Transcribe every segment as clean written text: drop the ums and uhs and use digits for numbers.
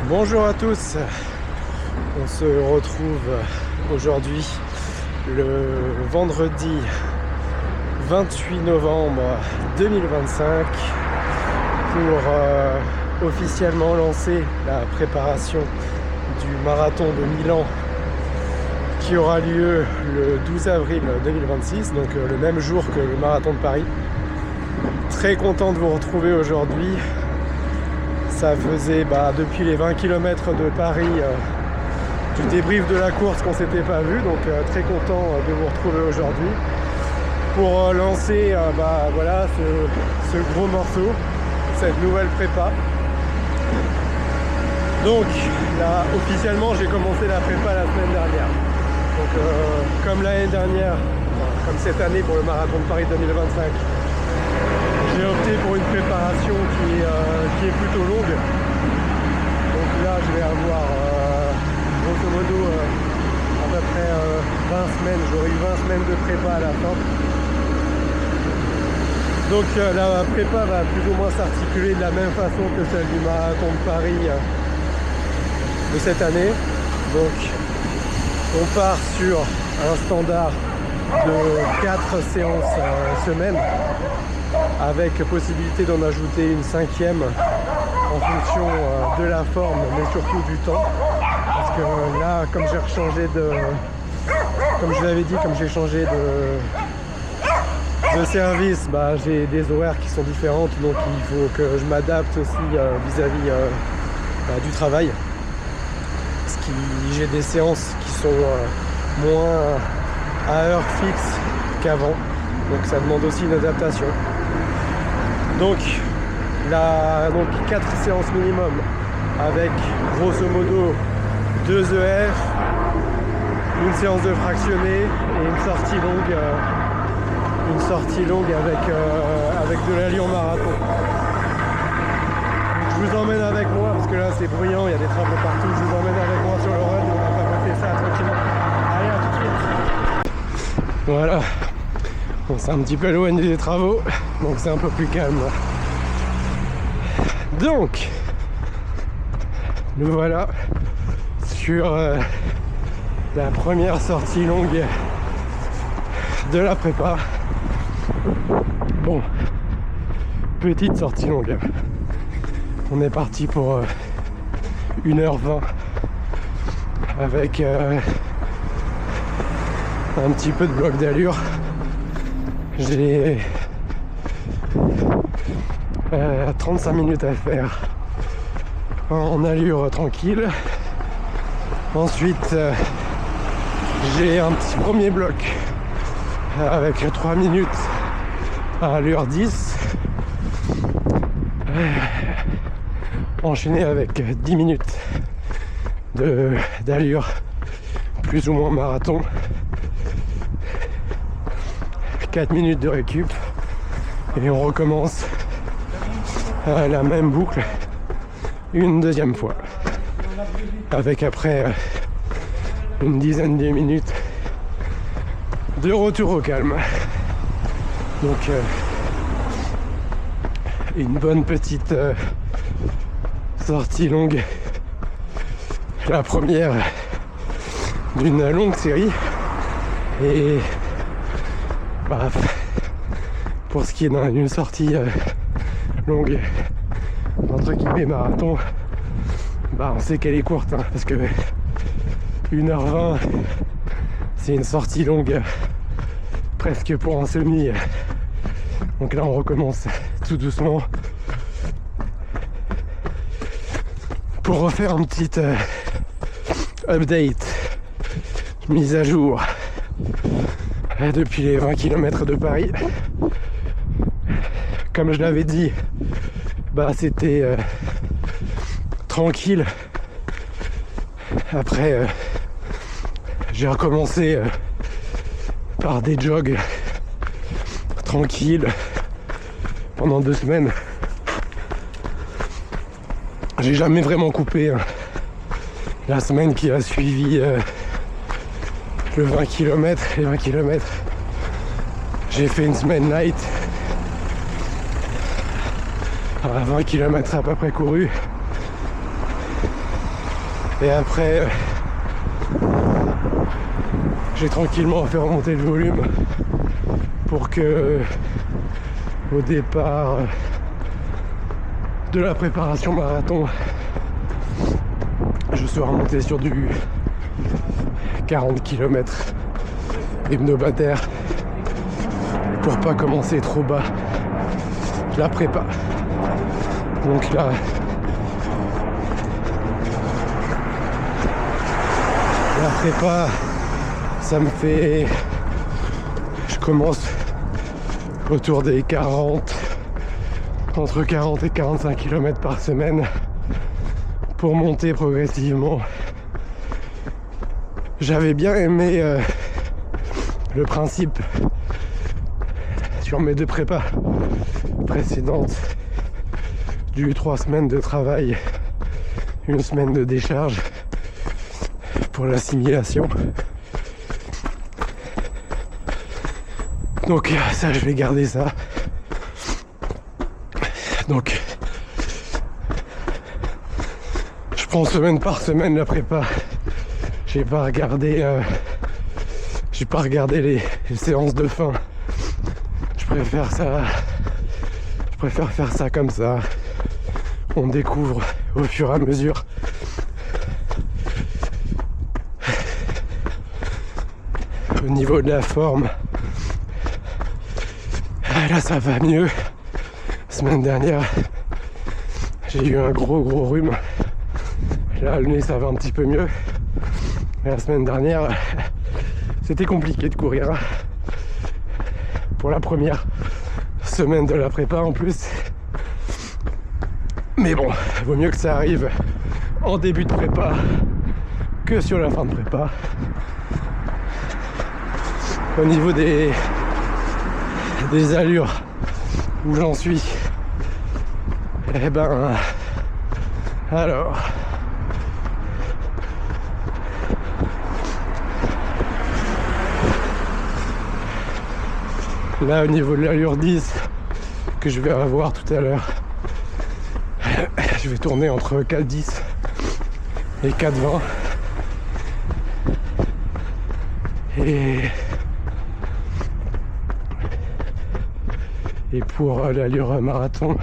Bonjour à tous, on se retrouve aujourd'hui le vendredi 28 novembre 2025 pour officiellement lancer la préparation du marathon de Milan qui aura lieu le 12 avril 2026, donc le même jour que le marathon de Paris. Très content de vous retrouver aujourd'hui. Ça faisait depuis les 20 km de Paris du débrief de la course qu'on s'était pas vu, donc très content de vous retrouver aujourd'hui pour lancer ce gros morceau, cette nouvelle prépa. Donc là officiellement j'ai commencé la prépa la semaine dernière. Donc comme l'année dernière, comme cette année pour le marathon de Paris 2025, j'ai opté pour une préparation qui est plutôt longue. Donc là, je vais avoir grosso modo à peu près 20 semaines. J'aurai eu 20 semaines de prépa à la fin. Donc la prépa va plus ou moins s'articuler de la même façon que celle du marathon de Paris de cette année. Donc on part sur un standard de 4 séances semaine, avec possibilité d'en ajouter une 5e en fonction de la forme, mais surtout du temps. Parce que là, comme j'ai changé de service, j'ai des horaires qui sont différentes, donc il faut que je m'adapte aussi vis-à-vis du travail. Parce que j'ai des séances qui sont moins à heure fixe qu'avant, donc ça demande aussi une adaptation. Donc 4 séances minimum avec grosso modo 2 EF, une séance de fractionné et une sortie longue avec de l'allure marathon. Je vous emmène avec moi parce que là c'est bruyant, il y a des travaux partout. Je vous emmène avec moi sur le run, on va papoter ça tranquillement. Allez, à tout de suite. Voilà, on s'est un petit peu éloigné des travaux, donc c'est un peu plus calme. Donc, nous voilà sur la première sortie longue de la prépa. Bon, petite sortie longue. On est parti pour 1h20 avec un petit peu de bloc d'allure. J'ai 35 minutes à faire en allure tranquille. Ensuite j'ai un petit premier bloc avec 3 minutes à allure 10, enchaîné avec 10 minutes d'allure plus ou moins marathon, 4 minutes de récup et on recommence la même boucle une deuxième fois avec après une dizaine de minutes de retour au calme. Donc une bonne petite sortie longue, la première d'une longue série. Et pour ce qui est d'une sortie longue entre guillemets marathon, on sait qu'elle est courte, parce que 1h20 c'est une sortie longue presque pour un semi. Donc là on recommence tout doucement pour refaire un petit update, mise à jour depuis les 20 km de Paris. Comme je l'avais dit, c'était tranquille. Après j'ai recommencé par des jogs tranquilles pendant 2 semaines. J'ai jamais vraiment coupé. La semaine qui a suivi le 20 km, les 20 km, j'ai fait une semaine light à 20 km à peu près couru. Et après, j'ai tranquillement fait remonter le volume pour que au départ de la préparation marathon, je sois remonté sur du 40 km hebdomadaire pour pas commencer trop bas la prépa. Donc là, la prépa, ça me fait, je commence autour des 40, entre 40 et 45 km par semaine pour monter progressivement. J'avais bien aimé le principe sur mes 2 prépas précédentes du 3 semaines de travail, 1 semaine de décharge pour l'assimilation. Donc ça, je vais garder ça. Donc je prends semaine par semaine la prépa. J'ai pas regardé les séances de fin. Je préfère faire ça comme ça. On découvre au fur et à mesure. Au niveau de la forme, là ça va mieux. Semaine dernière, j'ai eu un gros rhume. Là le nez ça va un petit peu mieux. Et la semaine dernière, c'était compliqué de courir. Pour la première semaine de la prépa en plus. Mais bon, vaut mieux que ça arrive en début de prépa que sur la fin de prépa. Au niveau des allures où j'en suis, eh ben alors là au niveau de l'allure 10 que je vais avoir tout à l'heure, je vais tourner entre 4,10 et 4,20 et pour l'allure marathon,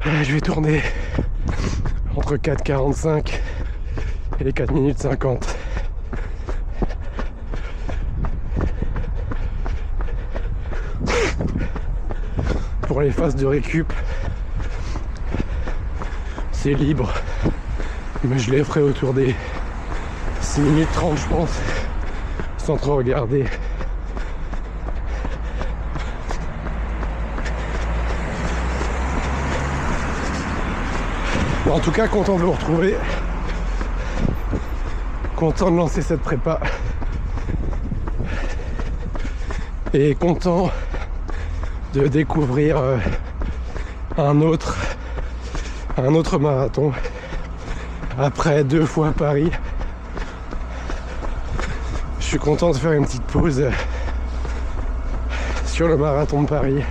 je vais tourner entre 4,45 et 4 minutes 50. Pour les phases de récup, c'est libre, mais je les ferai autour des 6 minutes 30 je pense, sans trop regarder. Bon, en tout cas, content de vous retrouver, content de lancer cette prépa et content de découvrir un autre marathon après 2 fois Paris. Je suis content de faire une petite pause sur le marathon de Paris.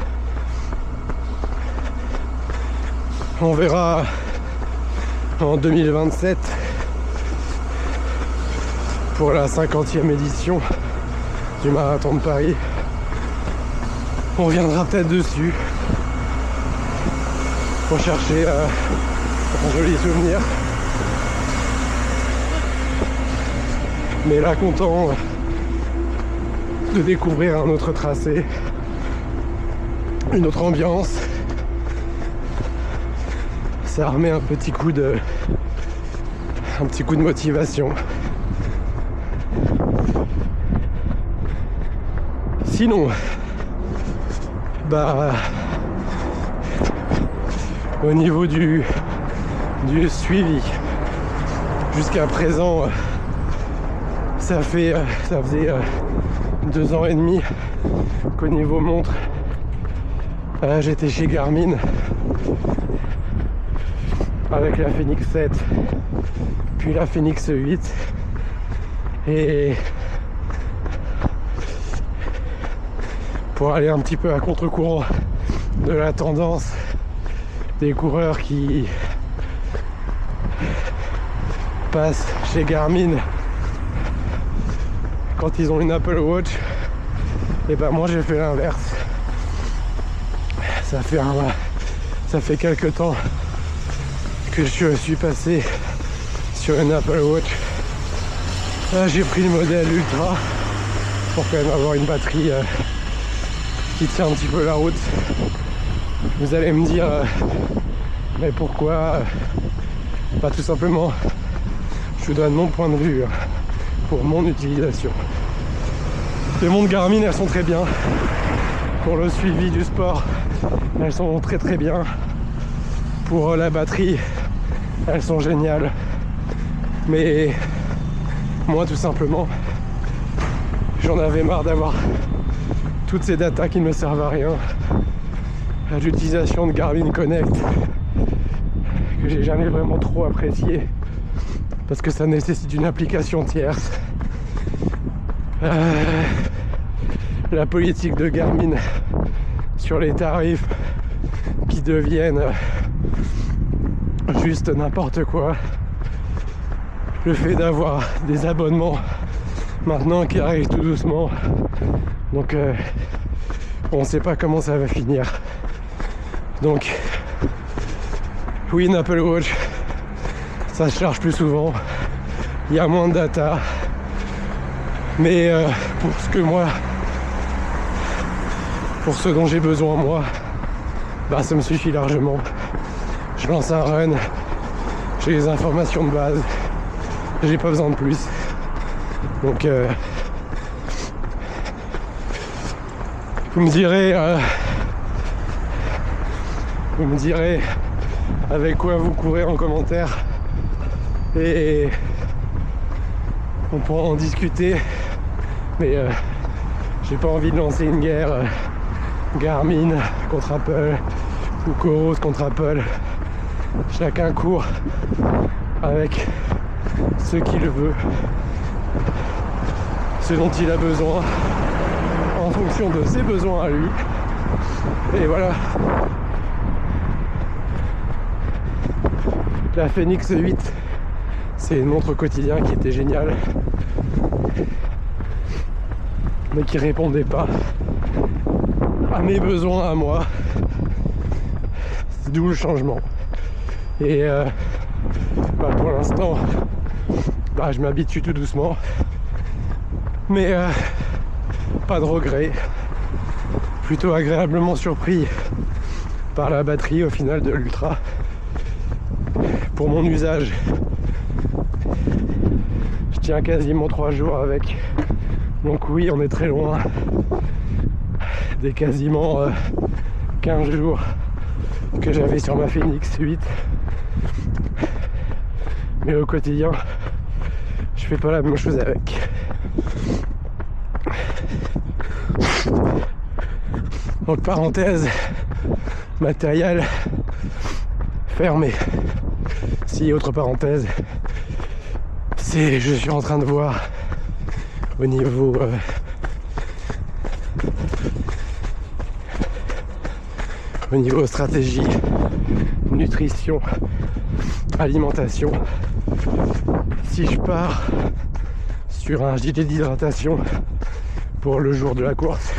On verra en 2027 pour la 50e édition du marathon de Paris. On reviendra peut-être dessus pour chercher un joli souvenir. Mais là, content de découvrir un autre tracé, une autre ambiance. Ça remet un petit coup de motivation. Sinon, au niveau du suivi, jusqu'à présent, ça faisait 2 ans et demi qu'au niveau montre, j'étais chez Garmin avec la Phoenix 7 puis la Phoenix 8 et pour aller un petit peu à contre-courant de la tendance des coureurs qui passent chez Garmin quand ils ont une Apple Watch, et ben moi j'ai fait l'inverse. Ça fait quelques temps que je suis passé sur une Apple Watch. Là j'ai pris le modèle Ultra pour quand même avoir une batterie qui tient un petit peu la route. Vous allez me dire mais pourquoi pas? Tout simplement, je vous donne mon point de vue pour mon utilisation. Les montres Garmin, elles sont très bien pour le suivi du sport, elles sont très très bien pour la batterie, elles sont géniales, mais moi tout simplement j'en avais marre d'avoir toutes ces datas qui ne me servent à rien, l'utilisation de Garmin Connect que j'ai jamais vraiment trop apprécié parce que ça nécessite une application tierce. La politique de Garmin sur les tarifs qui deviennent juste n'importe quoi. Le fait d'avoir des abonnements maintenant qui arrivent tout doucement. Donc on ne sait pas comment ça va finir. Donc oui, une Apple Watch, ça se charge plus souvent, il y a moins de data. Mais pour ce dont j'ai besoin moi, bah ça me suffit largement. Je lance un run, j'ai les informations de base, j'ai pas besoin de plus. Donc vous me direz avec quoi vous courez en commentaire et on pourra en discuter. Mais j'ai pas envie de lancer une guerre Garmin contre Apple ou Coros contre Apple. Chacun court avec ce qu'il veut, ce dont il a besoin en fonction de ses besoins à lui. Et voilà. La Fenix 8, c'est une montre quotidien qui était géniale, mais qui répondait pas à mes besoins à moi. D'où le changement. Et pour l'instant, je m'habitue tout doucement, mais pas de regret. Plutôt agréablement surpris par la batterie au final de l'Ultra. Pour mon usage, je tiens quasiment 3 jours avec. Donc oui, on est très loin des quasiment 15 jours que j'avais sur ma Fenix 8. Mais au quotidien, je fais pas la même chose avec. Donc parenthèse, matériel fermé. Si, autre parenthèse, je suis en train de voir au niveau stratégie, nutrition, alimentation, si je pars sur un gilet d'hydratation pour le jour de la course.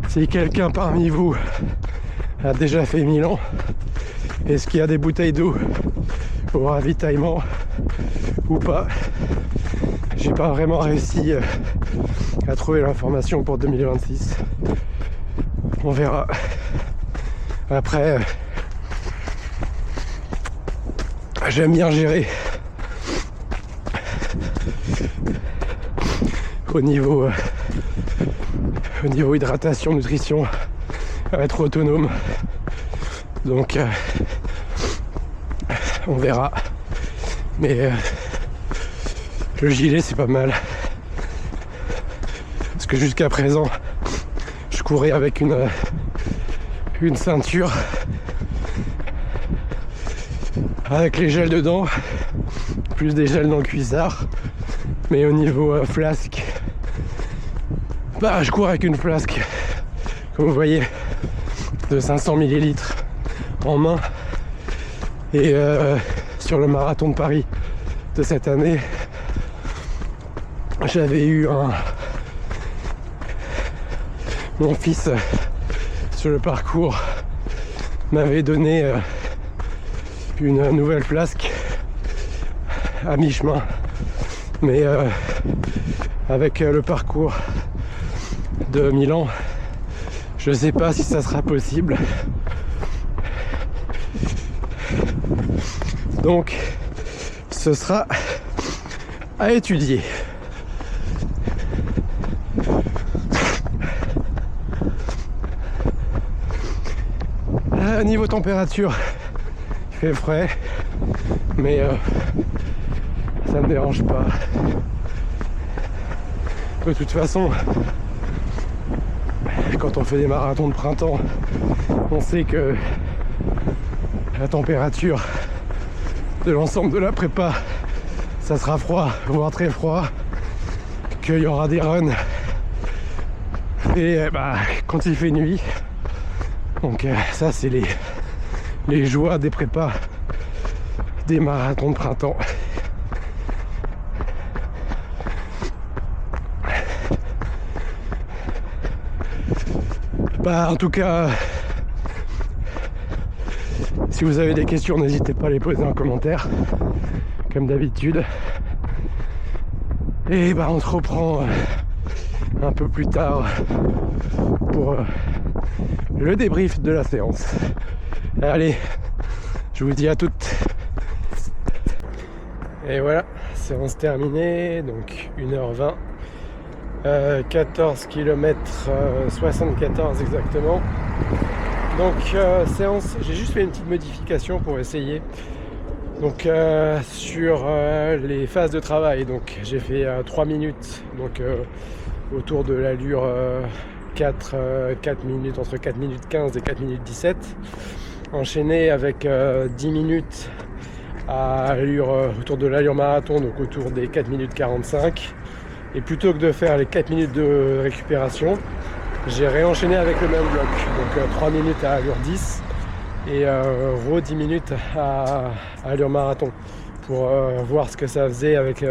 Si quelqu'un parmi vous a déjà fait Milan, est-ce qu'il y a des bouteilles d'eau au ravitaillement ou pas? J'ai pas vraiment réussi à trouver l'information pour 2026. On verra. Après, j'aime bien gérer au niveau hydratation, nutrition, être autonome. Donc on verra. Mais le gilet c'est pas mal. Parce que jusqu'à présent je courais avec une ceinture avec les gels dedans, plus des gels dans le cuissard. Mais au niveau flasque, je cours avec une flasque, comme vous voyez, de 500 ml en main. Et sur le marathon de Paris de cette année, j'avais eu mon fils sur le parcours m'avait donné une nouvelle flasque à mi-chemin, mais avec le parcours de Milan, je sais pas si ça sera possible. Donc ce sera à étudier. Niveau température, il fait frais, mais ça me dérange pas. De toute façon, quand on fait des marathons de printemps, on sait que la température de l'ensemble de la prépa, ça sera froid, voire très froid, qu'il y aura des runs et quand il fait nuit. Donc ça c'est les joies des prépas des marathons de printemps. En tout cas, si vous avez des questions, n'hésitez pas à les poser en commentaire, comme d'habitude. Et on se reprend un peu plus tard pour le débrief de la séance. Allez, je vous dis à toutes. Et voilà, séance terminée, donc 1h20. 14 km 74 exactement. Donc séance, j'ai juste fait une petite modification pour essayer. Donc sur les phases de travail, donc j'ai fait 3 minutes, donc autour de l'allure 4 minutes, entre 4 minutes 15 et 4 minutes 17, enchaîné avec 10 minutes à allure, autour de l'allure marathon, donc autour des 4 minutes 45. Et plutôt que de faire les 4 minutes de récupération, j'ai réenchaîné avec le même bloc. Donc 3 minutes à allure 10 et 10 minutes à allure marathon pour voir ce que ça faisait avec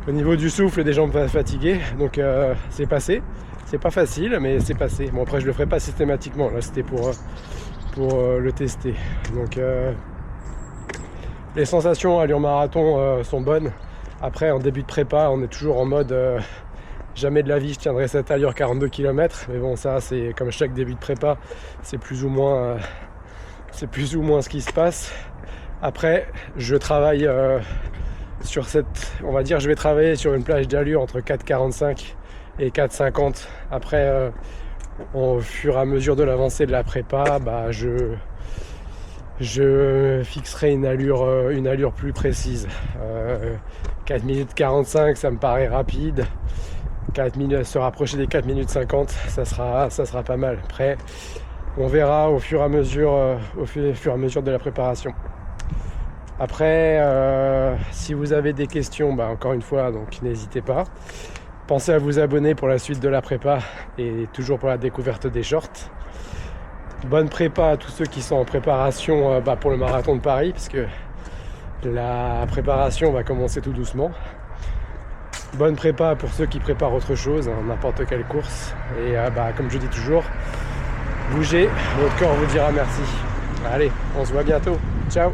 au niveau du souffle et des jambes fatiguées. Donc c'est passé. C'est pas facile, mais c'est passé. Bon, après je le ferai pas systématiquement. Là c'était pour le tester. Donc les sensations à allure marathon sont bonnes. Après, en début de prépa, on est toujours en mode jamais de la vie je tiendrai cette allure 42 km. Mais bon, ça, c'est comme chaque début de prépa, c'est plus ou moins ce qui se passe. Après, je travaille sur on va dire, je vais travailler sur une plage d'allure entre 4,45 et 4,50. Après, au fur et à mesure de l'avancée de la prépa, je fixerai une allure plus précise. 4 minutes 45, ça me paraît rapide. 4 minutes, se rapprocher des 4 minutes 50, ça sera pas mal. Après, on verra au fur et à mesure de la préparation. Après, si vous avez des questions, encore une fois, donc n'hésitez pas. Pensez à vous abonner pour la suite de la prépa et toujours pour la découverte des shorts. Bonne prépa à tous ceux qui sont en préparation pour le marathon de Paris, parce que la préparation va commencer tout doucement. Bonne prépa pour ceux qui préparent autre chose, n'importe quelle course. Et comme je dis toujours, bougez, votre corps vous dira merci. Allez, on se voit bientôt. Ciao!